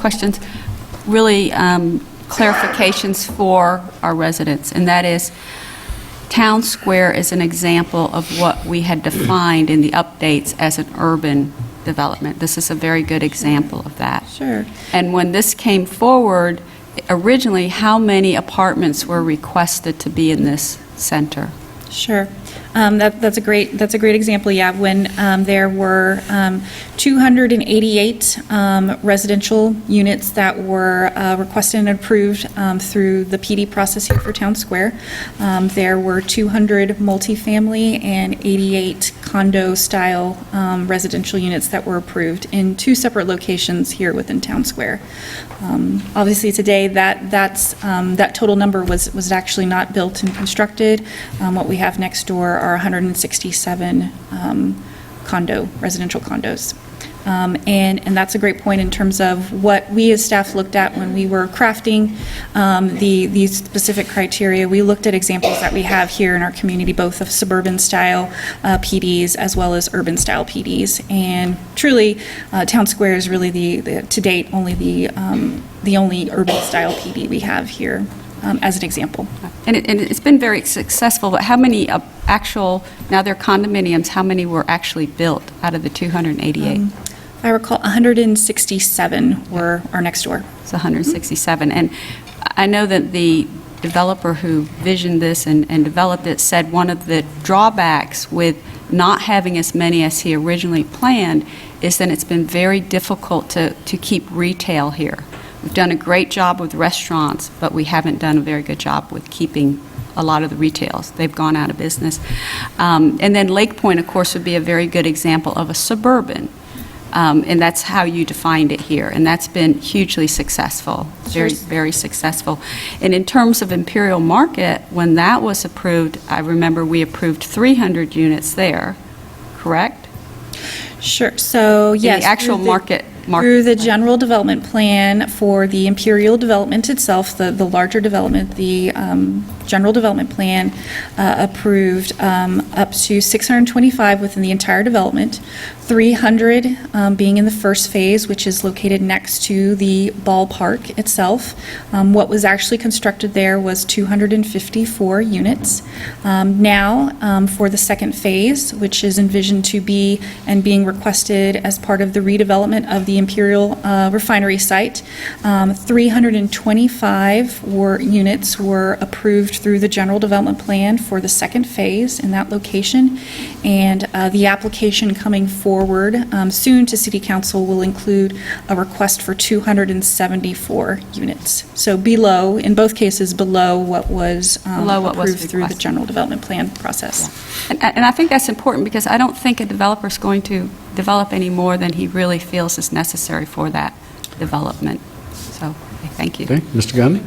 questions, really clarifications for our residents, and that is, Town Square is an example of what we had defined in the updates as an urban development. This is a very good example of that. Sure. And when this came forward, originally, how many apartments were requested to be in this center? Sure. That's a great example. Yeah, when there were 288 residential units that were requested and approved through the PD process here for Town Square. There were 200 multifamily and 88 condo-style residential units that were approved in 2 separate locations here within Town Square. Obviously, today that total number was actually not built and constructed. What we have next door are 167 residential condos. And that's a great point in terms of what we as staff looked at when we were crafting these specific criteria. We looked at examples that we have here in our community, both of suburban style PDs as well as urban style PDs. And truly, Town Square is really to date only the only urban style PD we have here. As an example. And it's been very successful, but how many now they're condominiums, how many were actually built out of the 288? If I recall, 167 are next door. It's 167. And I know that the developer who visioned this and developed it said one of the drawbacks with not having as many as he originally planned is that it's been very difficult to keep retail here. We've done a great job with restaurants, but we haven't done a very good job with keeping a lot of the retails. They've gone out of business. And then Lake Point, of course, would be a very good example of a suburban. And that's how you defined it here. And that's been hugely successful, very successful. And in terms of Imperial Market, when that was approved, I remember we approved 300 units there, correct? Sure. So, yes. In the actual market. Through the general development plan for the Imperial development itself, the larger development, the general development plan approved up to 625 within the entire development, 300 being in the first phase, which is located next to the ballpark itself. What was actually constructed there was 254 units. Now, for the second phase, which is envisioned to be and being requested as part of the redevelopment of the Imperial refinery site, 325 units were approved through the general development plan for the second phase in that location, and the application coming forward soon to City Council will include a request for 274 units. So below, in both cases, below what was approved through the general development plan process. Yeah. And I think that's important because I don't think a developer is going to develop any more than he really feels is necessary for that development. So, thank you. Okay, Mr. Gundy?